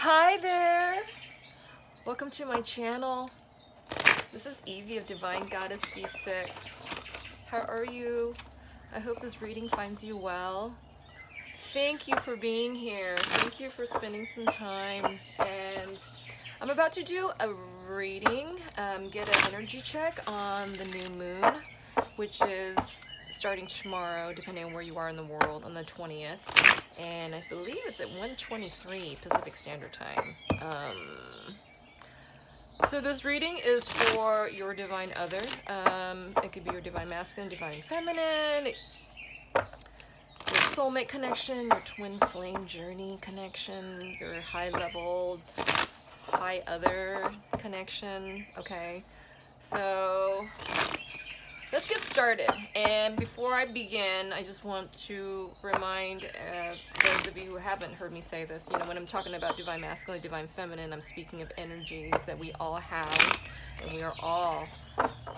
Hi there! Welcome to my channel. This is Evie of Divine Goddess B6. How are you? I hope this reading finds you well. Thank you for being here. Thank you for spending some time. And I'm about to do a reading, get an energy check on the new moon, which is starting tomorrow, depending on where you are in the world, on the 20th. And I believe it's at 1:23 Pacific Standard Time. So this reading is for your divine other. It could be your divine masculine, divine feminine, your soulmate connection, your twin flame journey connection, your high level, high other connection. Okay, so let's get started. And before I begin, I just want to remind those of you who haven't heard me say this, when I'm talking about divine masculine, divine feminine, I'm speaking of energies that we all have and we are all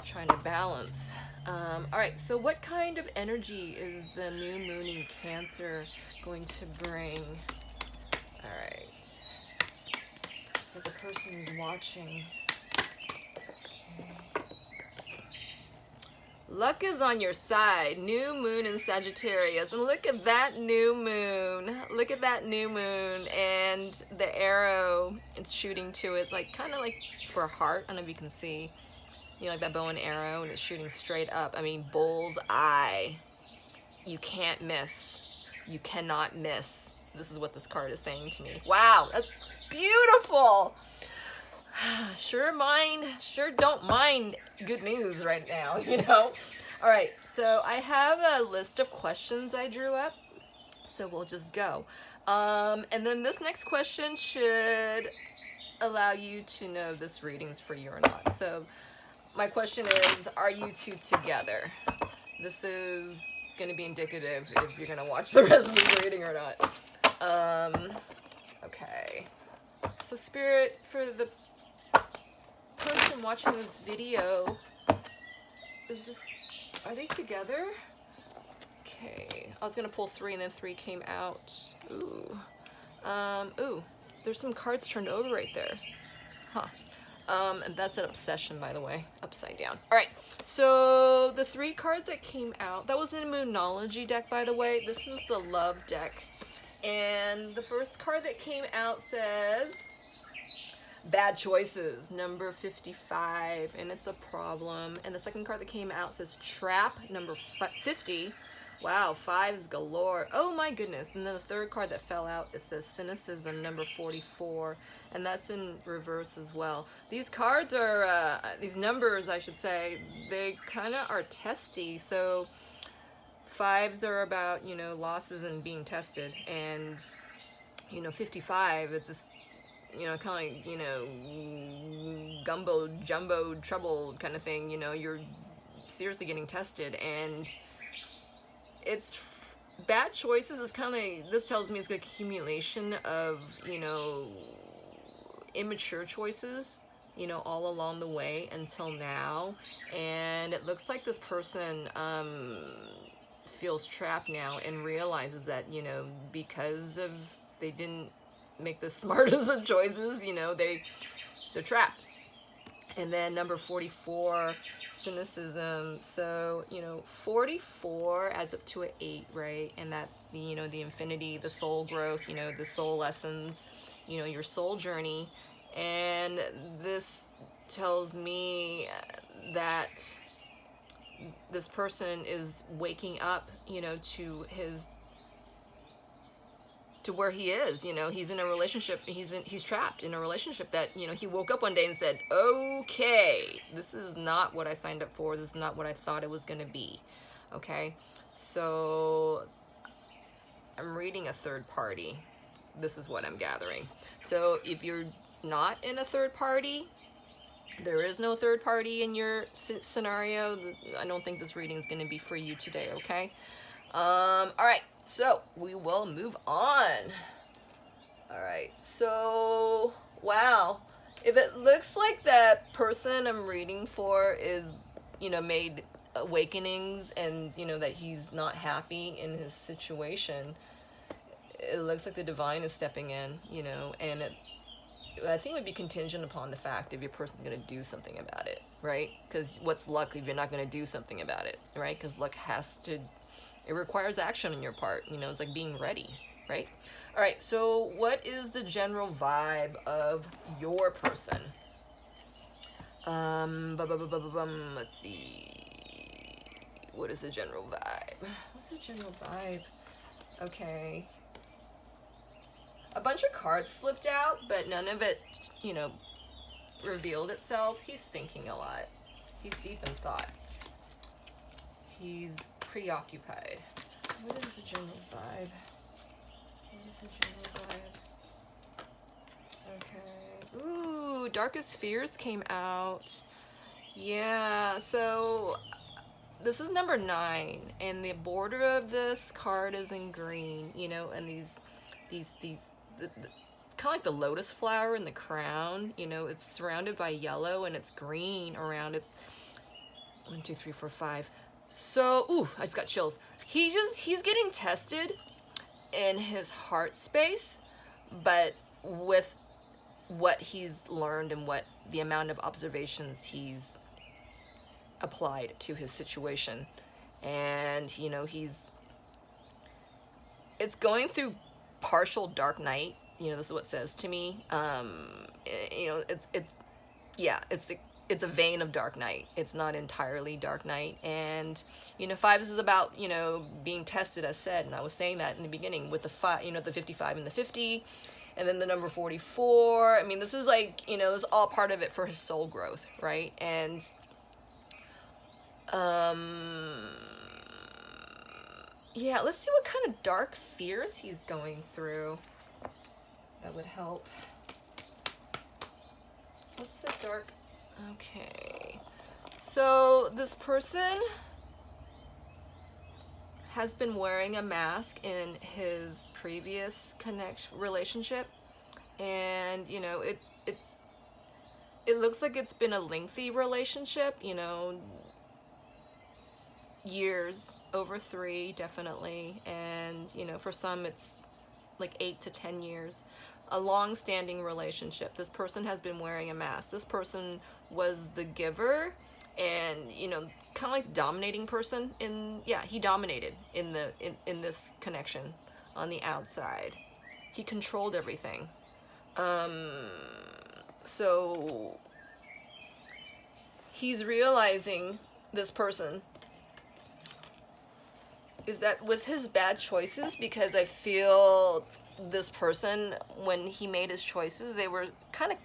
trying to balance. All right, so what kind of energy is the new moon in Cancer going to bring? All right, for the person who's watching. Luck is on your side. New moon in Sagittarius. And look at that new moon. Look at that new moon. And the arrow, it's shooting to it, like kind of like for a heart. I don't know if you can see. Like that bow and arrow, and it's shooting straight up. I mean, bull's eye. You can't miss. You cannot miss. This is what this card is saying to me. Wow, that's beautiful. Sure don't mind good news right now, All right, so I have a list of questions I drew up, so we'll just go. And then this next question should allow you to know if this reading's for you or not. So my question is, are you two together? This is going to be indicative if you're going to watch the rest of the reading or not. Okay. So Spirit, for the person watching this video, are they together? Okay, I was gonna pull 3 and then 3 came out. Ooh, there's some cards turned over right there. Huh. And that's an obsession, by the way, upside down. All right, so the 3 cards that came out, that was in a Moonology deck, by the way. This is the love deck. And the first card that came out says bad choices, number 55, and it's a problem. And the second card that came out says trap, number 50. Wow, 5s galore. Oh my goodness. And then the third card that fell out, it says cynicism, number 44, and that's in reverse as well. These cards are, these numbers, I should say, they kind of are testy. So 5s are about, losses and being tested, and 55, it's a kind of like, gumbo, jumbo, trouble kind of thing. You're seriously getting tested, and it's bad choices is kind of like, this tells me it's an accumulation of, immature choices, all along the way until now. And it looks like this person, feels trapped now and realizes that, because of they didn't make the smartest of choices, they're trapped. And then number 44, cynicism. So 44 adds up to an 8, right? And that's the the infinity, the soul growth, the soul lessons, your soul journey. And this tells me that this person is waking up to where he is. He's in a relationship, he's trapped in a relationship that he woke up one day and said, okay, this is not what I signed up for, this is not what I thought it was going to be. Okay, so I'm reading a third party. This is what I'm gathering. So if you're not in a third party, there is no third party in your scenario, I don't think this reading is going to be for you today. Okay. All right, so we will move on. All right, so wow, if it looks like that person I'm reading for is made awakenings, and that he's not happy in his situation, it looks like the divine is stepping in, you know, and I think it would be contingent upon the fact if your person's going to do something about it, right? Because what's luck if you're not going to do something about it, right? Because luck it requires action on your part, you know, it's like being ready, right? All right, so what is the general vibe of your person? Let's see. What is the general vibe? What's the general vibe? Okay. A bunch of cards slipped out, but none of it, you know, revealed itself. He's thinking a lot. He's deep in thought. He's preoccupied. What is the general vibe? What is the general vibe? Okay. Ooh, Darkest Fears came out. Yeah, so this is number 9, and the border of this card is in green, you know, and these kind of like the lotus flower in the crown, you know, it's surrounded by yellow and it's green around. It's 1, 2, 3, 4, 5. So, ooh, I just got chills. He's getting tested in his heart space, but with what he's learned and what the amount of observations he's applied to his situation. And, you know, it's going through partial dark night, you know, this is what it says to me. You know, it's a vein of dark night. It's not entirely dark night. And, you know, 5 is about, you know, being tested, as said, and I was saying that in the beginning with the 5, you know, the 55 and the 50, and then the number 44. I mean, this is like, you know, this is all part of it for his soul growth, right? And yeah, let's see what kind of dark fears he's going through. That would help. What's the dark? Okay. So this person has been wearing a mask in his previous relationship, and you know, it looks like it's been a lengthy relationship, you know, years, over 3 definitely, and you know, for some it's like 8 to 10 years, a long-standing relationship. This person has been wearing a mask. This person was the giver, and you know, kind of like the dominating person he dominated in this connection on the outside. He controlled everything. So he's realizing, this person is that with his bad choices, because I feel this person, when he made his choices, they were kind of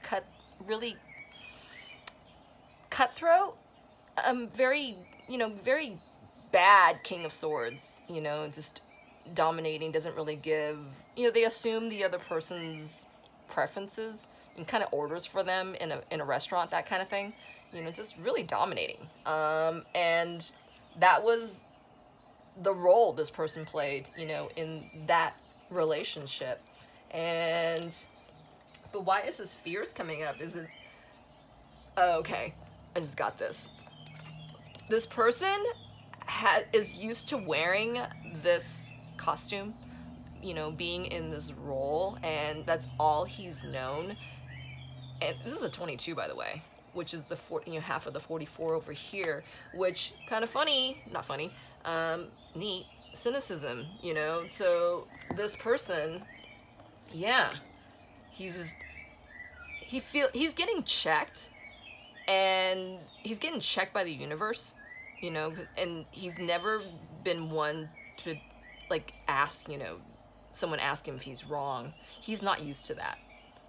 really cutthroat, very, you know, very bad King of Swords, you know, just dominating, doesn't really give, you know, they assume the other person's preferences and kind of orders for them in a restaurant, that kind of thing, you know, just really dominating. And that was the role this person played, you know, in that relationship. But why is this fears coming up? Is it, oh, okay, I just got this. This person is used to wearing this costume, you know, being in this role, and that's all he's known. And this is a 22, by the way, which is the half of the 44 over here, which kind of funny, not funny, neat, cynicism, you know. So this person, yeah, he's getting checked, and he's getting checked by the universe, you know, and he's never been one to like ask, you know, someone ask him if he's wrong. He's not used to that,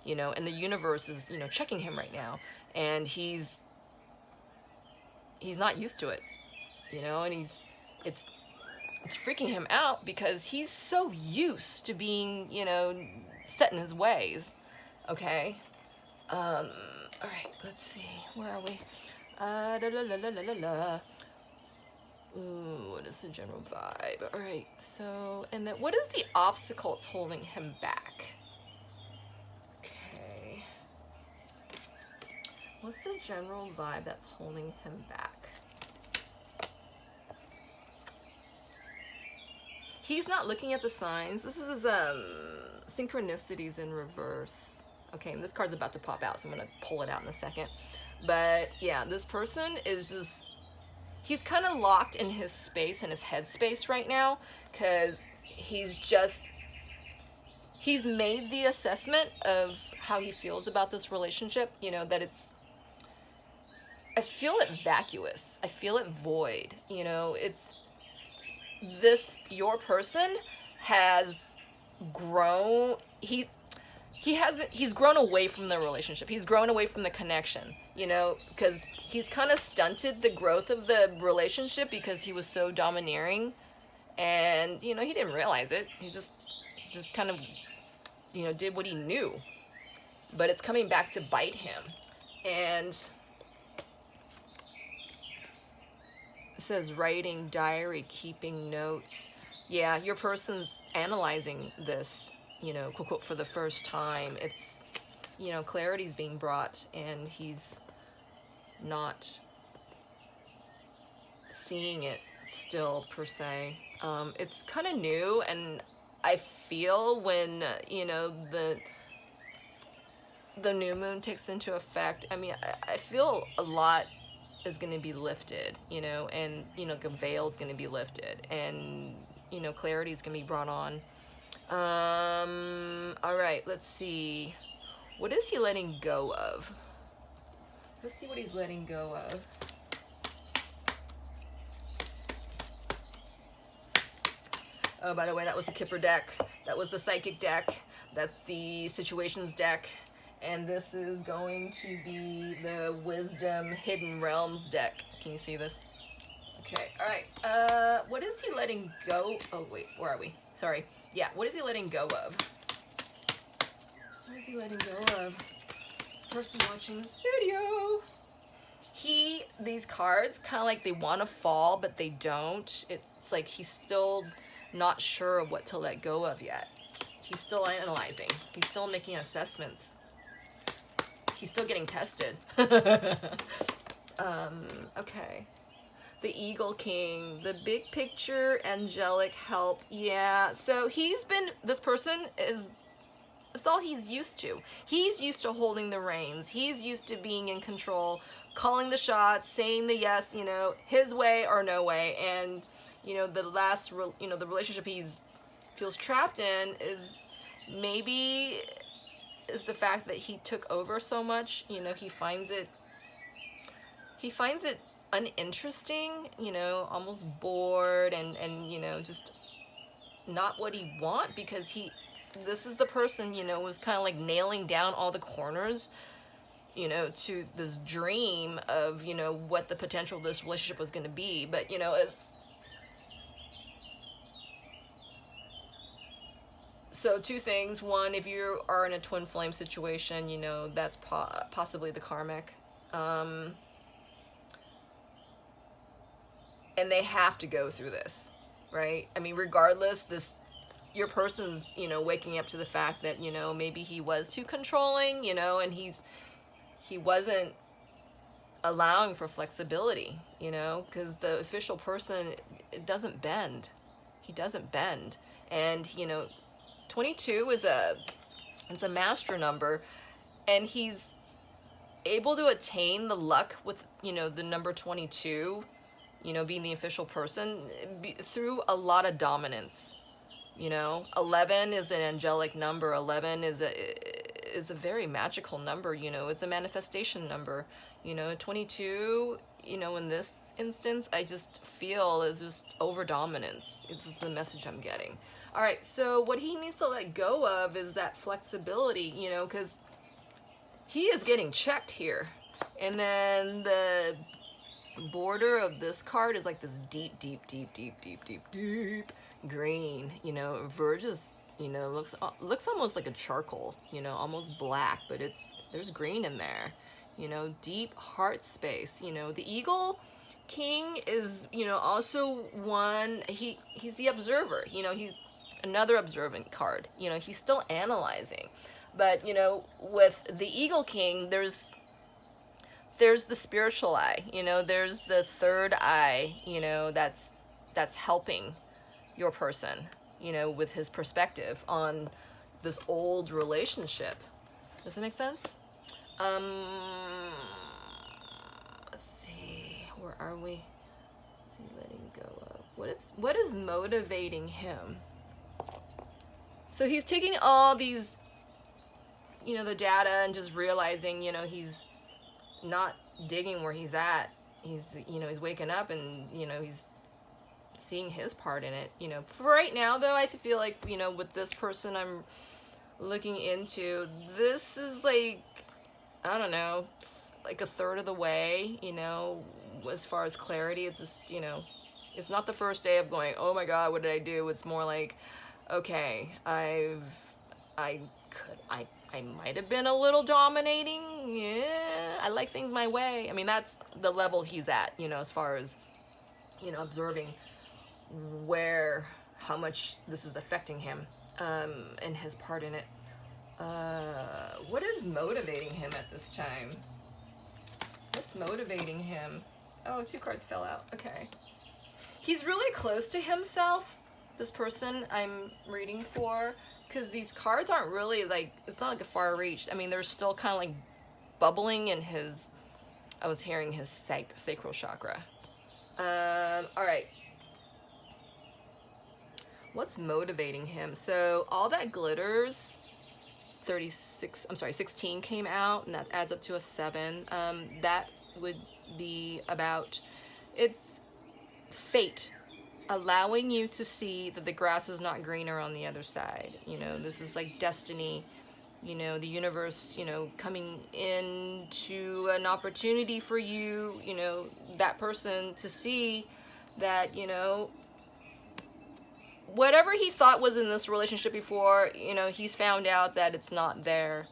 you know, and the universe is, you know, checking him right now, and he's not used to it, you know, and it's freaking him out because he's so used to being, you know, set in his ways. Okay. All right, let's see. Where are we? Ooh, what is the general vibe? All right, so, and then what is the obstacles holding him back? Okay. What's the general vibe that's holding him back? He's not looking at the signs. This is synchronicities in reverse. Okay, and this card's about to pop out, so I'm gonna pull it out in a second. But yeah, this person is just, he's kind of locked in his space, in his headspace right now, because he's made the assessment of how he feels about this relationship, you know, that I feel it vacuous. I feel it void, you know, your person has grown, he's grown away from the relationship. He's grown away from the connection, you know, because he's kind of stunted the growth of the relationship because he was so domineering, and, you know, he didn't realize it. He just kind of, you know, did what he knew, but it's coming back to bite him. And it says writing, diary, keeping notes. Yeah, your person's analyzing this, you know, quote, quote, for the first time. It's, you know, clarity's being brought, and he's not seeing it still, per se. It's kind of new, and I feel when, you know, the new moon takes into effect, I mean, I feel a lot is going to be lifted, you know, and, you know, the veil's going to be lifted, and, you know, clarity's going to be brought on. All right, let's see. What is he letting go of? Let's see what he's letting go of. Oh, by the way, that was the Kipper deck. That was the Psychic deck. That's the Situations deck. And this is going to be the Wisdom Hidden Realms deck. Can you see this? Okay, all right. What is he letting go? Oh, wait, where are we? Sorry. Yeah, what is he letting go of? What is he letting go of? Person watching this video. These cards kind of like they want to fall, but they don't. It's like he's still not sure of what to let go of yet. He's still analyzing. He's still making assessments. He's still getting tested. Okay. The Eagle King, the big picture, angelic help. Yeah, so this person it's all he's used to. He's used to holding the reins. He's used to being in control, calling the shots, saying the yes, you know, his way or no way. And, you know, the relationship he's feels trapped in is the fact that he took over so much. You know, he finds it uninteresting, you know, almost bored, and you know, just not what he want, because this is the person, you know, was kind of like nailing down all the corners, you know, to this dream of, you know, what the potential of this relationship was going to be. But, you know, so two things. One, if you are in a twin flame situation, you know, that's possibly the karmic. And they have to go through this, right? I mean, regardless, your person's, you know, waking up to the fact that, you know, maybe he was too controlling, you know, and he wasn't allowing for flexibility, you know, because the official person, it doesn't bend. He doesn't bend. And, you know, 22 it's a master number, and he's able to attain the luck with, you know, the number 22, you know, being the official person through a lot of dominance. You know, 11 is an angelic number. 11 is a very magical number. You know, it's a manifestation number. You know, 22, you know, in this instance, I just feel is just over dominance. It's the message I'm getting. All right, so what he needs to let go of is that flexibility, you know, because he is getting checked here. And then the border of this card is like this deep green, you know, verges, you know, looks almost like a charcoal, you know, almost black, but there's green in there, you know, deep heart space. You know, the Eagle King is, you know, also one, he's the observer, you know, he's another observant card, you know, he's still analyzing. But, you know, with the Eagle King, there's the spiritual eye, you know, there's the third eye, you know, that's helping your person, you know, with his perspective on this old relationship. Does that make sense? Let's see, where are we? Is he letting go of? What is motivating him? So he's taking all these, you know, the data and just realizing, you know, he's not digging where he's at. He's, you know, he's waking up and, you know, he's seeing his part in it. You know, for right now though, I feel like, you know, with this person I'm looking into, this is like, I don't know, like a third of the way, you know, as far as clarity. It's just, you know, it's not the first day of going, oh my God, what did I do? It's more like, okay, I might have been a little dominating. Yeah, I like things my way. I mean, that's the level he's at, you know, as far as, you know, observing how much this is affecting him, and his part in it. What is motivating him at this time? What's motivating him? Oh, 2 cards fell out. Okay. He's really close to himself, this person I'm reading for, because these cards aren't really like, it's not like a far reach. I mean, they're still kind of like bubbling in his, I was hearing his sacral chakra. All right. What's motivating him? So all that glitters, 16 came out, and that adds up to a 7. That would be about, it's fate allowing you to see that the grass is not greener on the other side. You know, this is like destiny, you know, the universe, you know, coming into an opportunity for you, you know, that person to see that, you know, whatever he thought was in this relationship before, you know, he's found out that it's not there.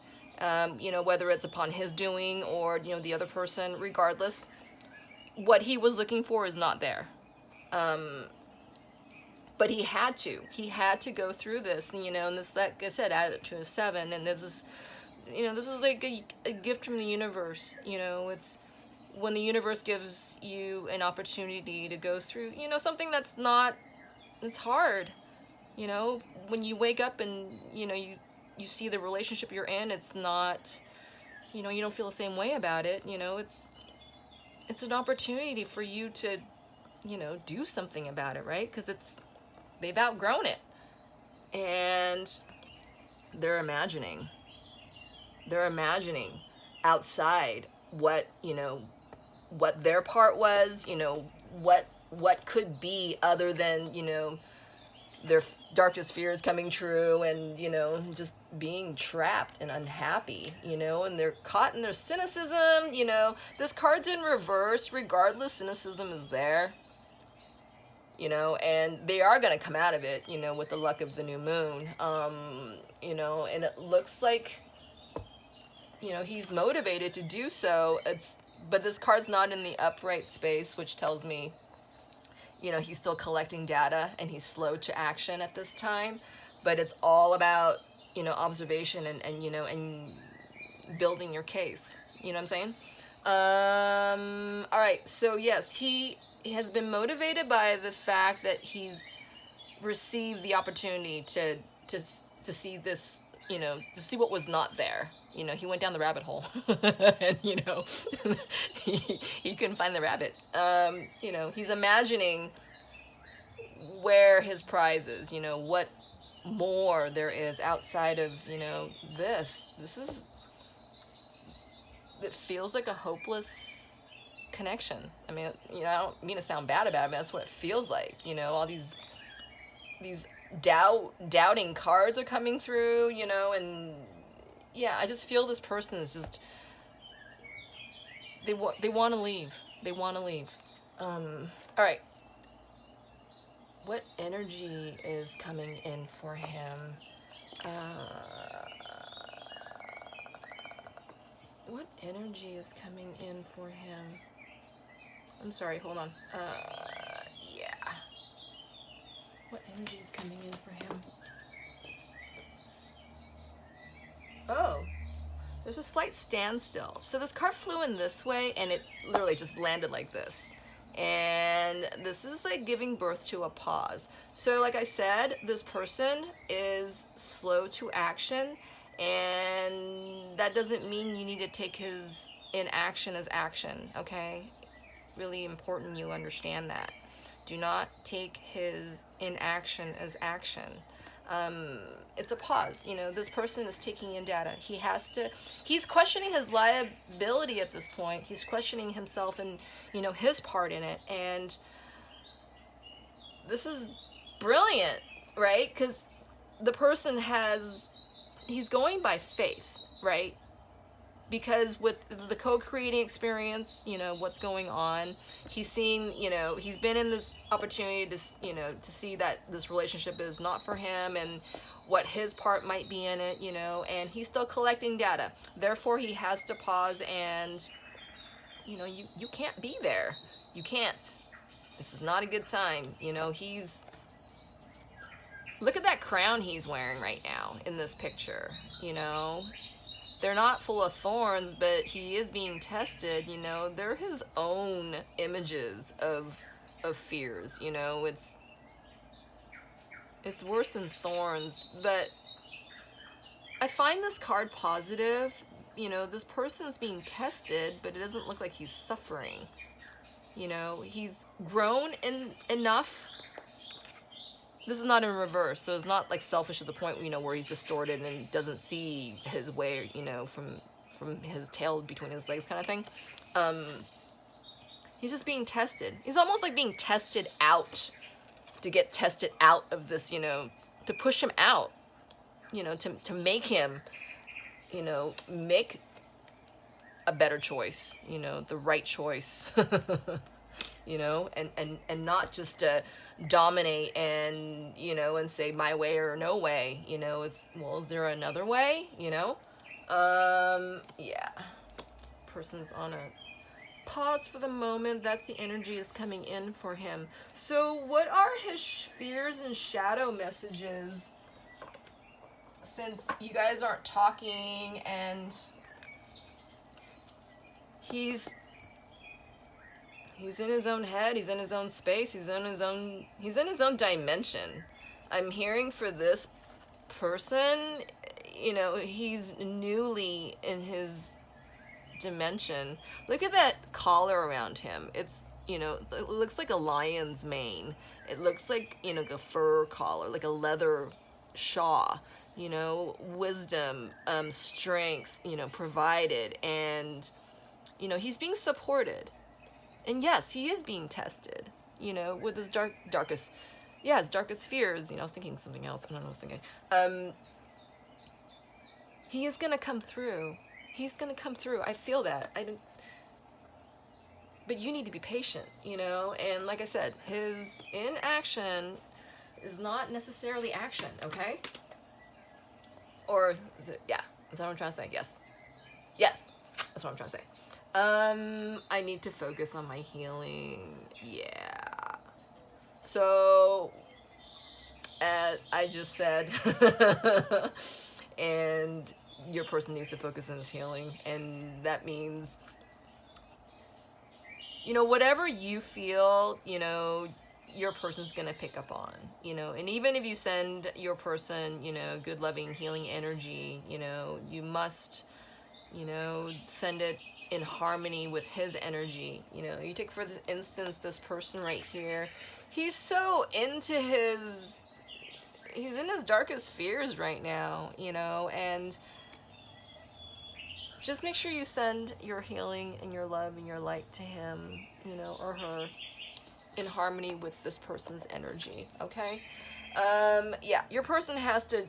You know, whether it's upon his doing or, you know, the other person, regardless, what he was looking for is not there. But he had to go through this, you know, and this, like I said, added to a 7, and this is, you know, this is like a gift from the universe. You know, it's when the universe gives you an opportunity to go through, you know, something that's not, it's hard, you know, when you wake up and, you know, you see the relationship you're in, it's not, you know, you don't feel the same way about it, you know, it's an opportunity for you to, you know, do something about it, right? Because they've outgrown it, and they're imagining outside what, you know, what their part was, you know, what could be other than, you know, their darkest fears coming true, and, you know, just being trapped and unhappy, you know, and they're caught in their cynicism. You know, this card's in reverse. Regardless, cynicism is there, you know, and they are going to come out of it, you know, with the luck of the new moon. You know, and it looks like, you know, he's motivated to do so. But this card's not in the upright space, which tells me, you know, he's still collecting data and he's slow to action at this time. But it's all about, you know, observation and you know, and building your case. You know what I'm saying? All right. So yes, he has been motivated by the fact that he's received the opportunity to see this, you know, to see what was not there. You know, he went down the rabbit hole and, you know, he couldn't find the rabbit. You know, he's imagining where his prize is, you know, what more there is outside of, you know, this is, it feels like a hopeless connection. I mean, you know, I don't mean to sound bad about it, but that's what it feels like. You know, all these doubting cards are coming through, you know, and yeah, I just feel this person is just, they want to leave. They want to leave. All right. What energy is coming in for him? What energy is coming in for him? I'm sorry, hold on. Yeah. What energy is coming in for him? Oh, there's a slight standstill. So this card flew in this way, and it literally just landed like this. And this is like giving birth to a pause. So like I said, this person is slow to action, and that doesn't mean you need to take his inaction as action, okay? Really important you understand that. Do not take his inaction as action. It's a pause. You know, this person is taking in data. He's questioning his liability at this point. He's questioning himself and, you know, his part in it. And this is brilliant, right? Because the person he's going by faith, right? Because with the co-creating experience, you know, what's going on, he's seen, you know, he's been in this opportunity to, you know, to see that this relationship is not for him and what his part might be in it, you know, and he's still collecting data. Therefore, he has to pause and, you know, you can't be there. You can't. This is not a good time. You know, look at that crown he's wearing right now in this picture, you know. They're not full of thorns, but he is being tested, you know. They're his own images of fears, you know. It's worse than thorns, but I find this card positive. You know, this person's being tested, but it doesn't look like he's suffering. You know, he's grown enough. This is not in reverse, so it's not like selfish to the point, you know, where he's distorted and doesn't see his way, you know, from his tail between his legs kind of thing. He's just being tested. He's almost like being tested out, to get tested out of this, you know, to push him out, you know, to make him, you know, make a better choice, you know, the right choice, you know, and not just to dominate and, you know, and say my way or no way, you know. It's, well, is there another way, you know? Yeah. Person's on a pause for the moment. That's the energy is coming in for him. So what are his fears and shadow messages, since you guys aren't talking and he's in his own head, he's in his own space, he's in his own dimension. I'm hearing for this person, you know, he's newly in his dimension. Look at that collar around him. It's, you know, it looks like a lion's mane. It looks like, you know, like a fur collar, like a leather shawl, you know, wisdom, strength, you know, provided, and, you know, he's being supported. And yes, he is being tested, you know, with his darkest fears. You know, I was thinking something else. I don't know what I was thinking. He is going to come through. He's going to come through. I feel that. But you need to be patient, you know. And like I said, his inaction is not necessarily action, okay? Or, yeah, that's what I'm trying to say. Yes. Yes, that's what I'm trying to say. I need to focus on my healing. Yeah. So, as I just said, and your person needs to focus on his healing, and that means, you know, whatever you feel, you know, your person's gonna pick up on, you know. And even if you send your person, you know, good, loving, healing energy, you know, you must, you know, send it in harmony with his energy. You know, you take, for instance, this person right here. He's so into he's in his darkest fears right now, you know, and just make sure you send your healing and your love and your light to him, you know, or her, in harmony with this person's energy, okay? Yeah, your person has to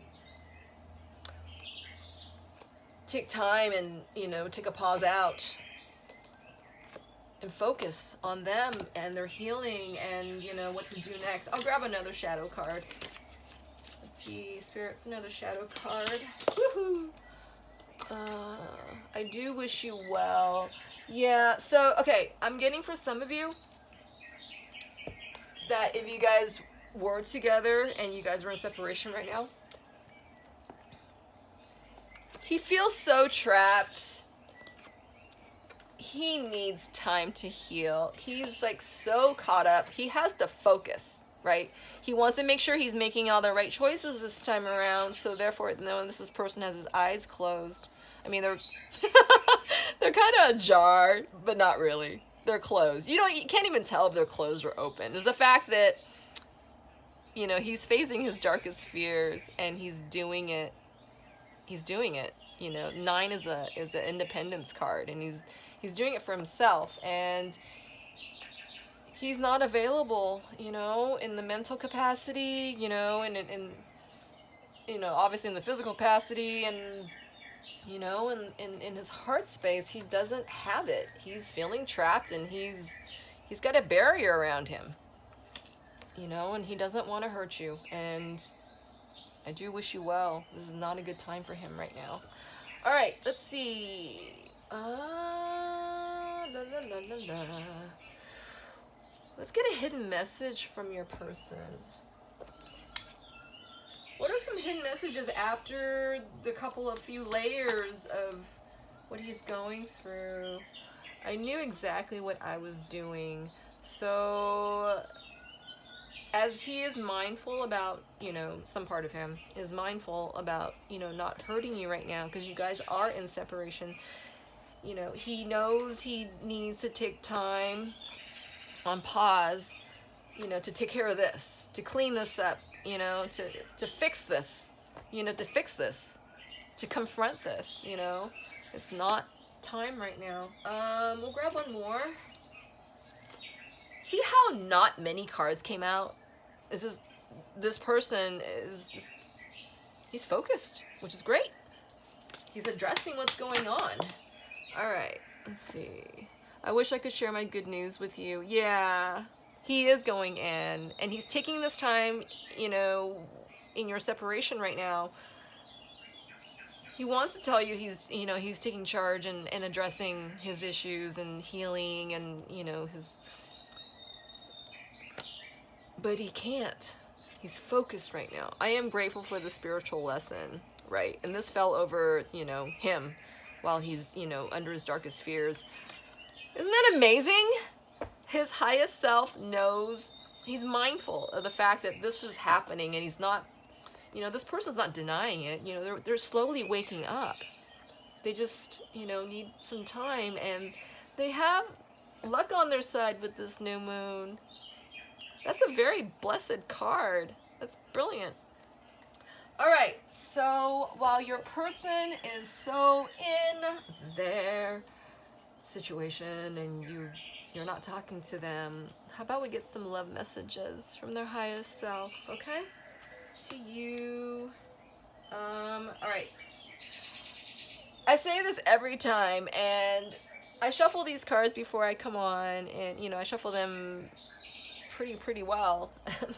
take time and, you know, take a pause out and focus on them and their healing and, you know, what to do next. I'll grab another shadow card. Let's see, Spirits, another shadow card. Woohoo! I do wish you well. Yeah, so, okay, I'm getting for some of you that if you guys were together and you guys are in separation right now, he feels so trapped. he needs time to heal. He's like so caught up. He has to focus, right? He wants to make sure he's making all the right choices this time around. So therefore, knowing this person has his eyes closed. I mean, they're they're kind of ajar, but not really. They're closed. You can't even tell if they're closed or open. It's the fact that, you know, he's facing his darkest fears and he's doing it. He's doing it. You know, 9 is an independence card, and he's doing it for himself, and he's not available, you know, in the mental capacity, you know, and you know, obviously in the physical capacity, and you know, in his heart space, he doesn't have it. He's feeling trapped, and he's got a barrier around him, you know, and he doesn't want to hurt you, and I do wish you well. This is not a good time for him right now. All right, let's see. Let's get a hidden message from your person. What are some hidden messages after the few layers of what he's going through? I knew exactly what I was doing. So as he is mindful about, you know, some part of him is mindful about, you know, not hurting you right now because you guys are in separation. You know, he knows he needs to take time on pause, you know, to take care of this, to clean this up, you know, to fix this, you know, to confront this, you know. It's not time right now. We'll grab one more. See how not many cards came out? This person is just, he's focused, which is great. He's addressing what's going on. All right, let's see. I wish I could share my good news with you. Yeah, he is going in, and he's taking this time, you know, in your separation right now. He wants to tell you he's taking charge and addressing his issues and healing and, you know, but he can't. He's focused right now. I am grateful for the spiritual lesson, right? And this fell over, you know, him while he's, you know, under his darkest fears. Isn't that amazing? His highest self knows, he's mindful of the fact that this is happening, and he's not, you know, this person's not denying it. You know, they're slowly waking up. They just, you know, need some time, and they have luck on their side with this new moon. That's a very blessed card. That's brilliant. All right, so while your person is so in their situation and you're not talking to them, how about we get some love messages from their highest self, okay? To you. All right. I say this every time, and I shuffle these cards before I come on, and, you know, I shuffle them pretty well.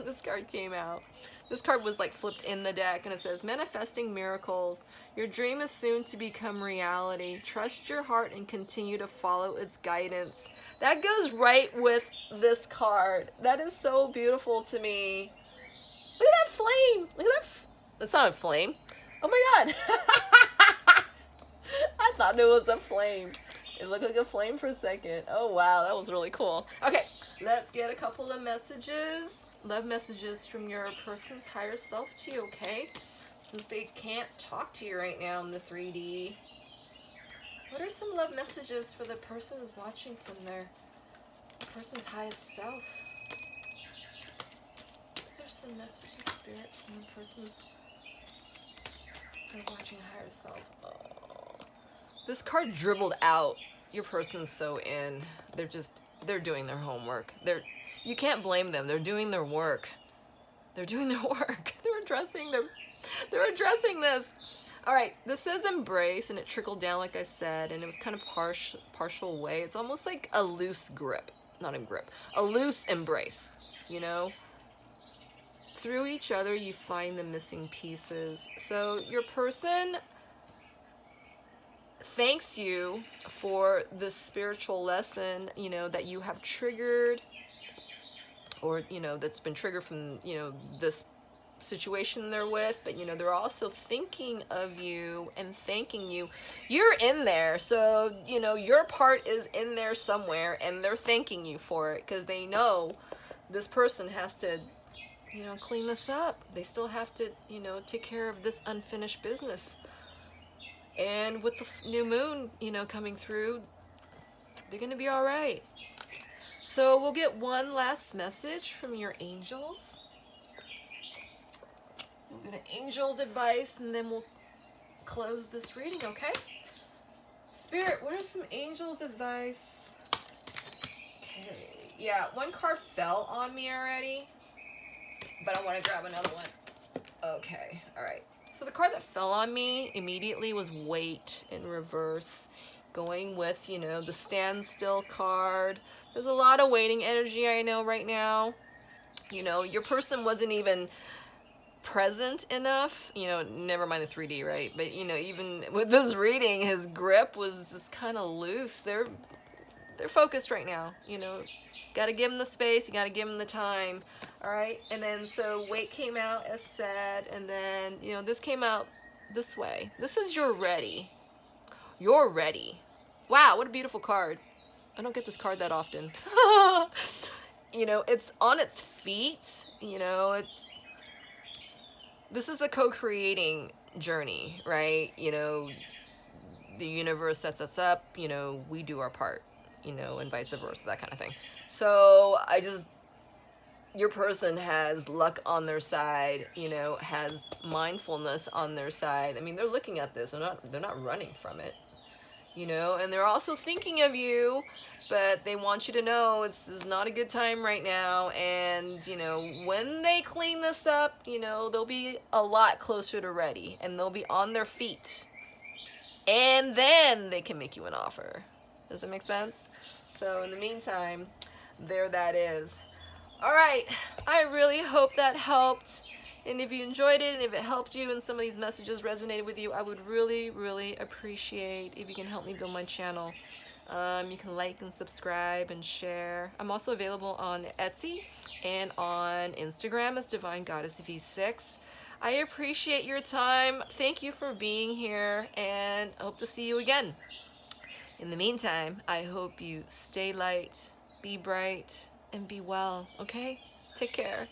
This card came out. This card was like flipped in the deck, and it says, manifesting miracles. Your dream is soon to become reality. Trust your heart and continue to follow its guidance. That goes right with this card. That is so beautiful to me. Look at that flame. Look at that. That's not a flame. Oh my God. I thought it was a flame. It looked like a flame for a second. Oh wow, that was really cool. Okay, let's get a couple of messages. Love messages from your person's higher self to you, okay? Since they can't talk to you right now in the 3D. What are some love messages for the person who's watching from their person's highest self? Is there some messages, Spirit, from the person's watching higher self? Oh. This card dribbled out. Your person's so in. They're doing their homework. You can't blame them. They're doing their work. They're doing their work. They're addressing this. All right, this says embrace, and it trickled down like I said, and it was kind of partial way. It's almost like a loose grip. Not a grip. A loose embrace, you know? Through each other, you find the missing pieces. So your person thanks you for this spiritual lesson, you know, that you have triggered, or, you know, that's been triggered from, you know, this situation they're with, but you know, they're also thinking of you and thanking you. You're in there, so you know, your part is in there somewhere, and they're thanking you for it because they know this person has to, you know, clean this up. They still have to, you know, take care of this unfinished business. And with the new moon, you know, coming through, they're gonna be all right. So we'll get one last message from your angels. We'll get an angel's advice, and then we'll close this reading, okay? Spirit, what are some angels' advice? Okay, yeah, one card fell on me already, but I want to grab another one. Okay, all right. So the card that fell on me immediately was Wait in reverse, going with, you know, the standstill card. There's a lot of waiting energy, I know, right now. You know, your person wasn't even present enough, you know, never mind the 3D, right? But, you know, even with this reading, his grip was just kind of loose. They're focused right now, you know. Got to give them the space, you got to give them the time. All right, and then so Wait came out as said, and then, you know, this came out this way. This is You're Ready. You're ready. Wow, what a beautiful card. I don't get this card that often. You know, it's on its feet. You know, this is a co-creating journey, right? You know, the universe sets us up, you know, we do our part, you know, and vice versa, that kind of thing. So your person has luck on their side, you know, has mindfulness on their side. I mean, they're looking at this, they're not running from it, you know, and they're also thinking of you, but they want you to know this is not a good time right now. And, you know, when they clean this up, you know, they'll be a lot closer to ready, and they'll be on their feet, and then they can make you an offer. Does it make sense? So in the meantime, there that is. All right, I really hope that helped. And if you enjoyed it, and if it helped you and some of these messages resonated with you, I would really, really appreciate if you can help me build my channel. You can like and subscribe and share. I'm also available on Etsy and on Instagram as Divine Goddess V6. I appreciate your time. Thank you for being here, and I hope to see you again. In the meantime, I hope you stay light, be bright, and be well, okay? Take care.